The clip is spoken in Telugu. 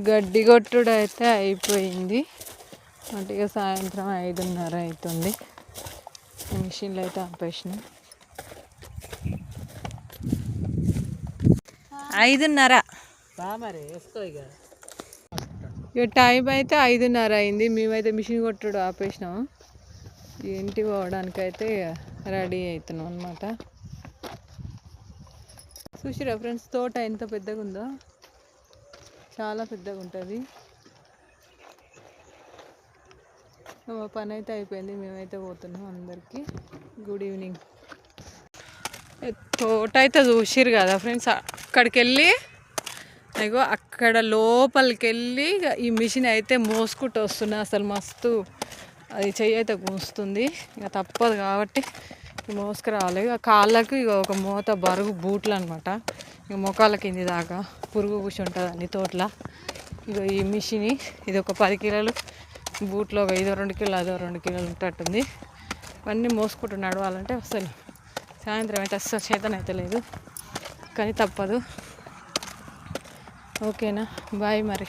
గడ్డి కొట్టుడు అయితే అయిపోయింది. అంటే సాయంత్రం 5:30 అవుతుంది. మిషన్లు అయితే ఆపేసినాం. 5:30 ఇక టైం అయితే 5:30 అయింది. మేమైతే మిషన్ కొట్టుడు ఆపేసినాము. ఇంటికి పోవడానికి అయితే రెడీ అవుతున్నాం అనమాట. చూసిరా ఫ్రెండ్స్, తోట ఎంత పెద్దగా ఉందో, చాలా పెద్దగా ఉంటుంది. మా పని అయితే అయిపోయింది. మేమైతే పోతున్నాం. అందరికీ గుడ్ ఈవినింగ్. తోట అయితే చూసిరు కదా ఫ్రెండ్స్. అక్కడికి వెళ్ళి అయ్యో అక్కడ లోపలికి వెళ్ళి ఈ మిషన్ అయితే మోసుకుంటూ వస్తున్నా. అసలు మస్తు అది చెయ్యి అయితే కూస్తుంది. ఇక తప్పదు కాబట్టి మోసుకురావాలి. ఇక కాళ్ళకు ఇక ఒక మూత బరుగు బూట్లు అనమాట. ఇక మొక్కల కింది దాకా పురుగు కూర్చుంటుంది అన్ని తోటల. ఇక ఈ మిషన్ ఇది ఒక 10 కిలోలు బూట్లో, ఇదో 2 కిలో అదో 2 కిలోలు ఉంటట్టుంది. ఇవన్నీ మోసుకుంటూ నడవాలంటే అసలు సాయంత్రం అయితే అస్సలు చేతన అయితే లేదు, కానీ తప్పదు. ఓకేనా, బాయ్ మరి.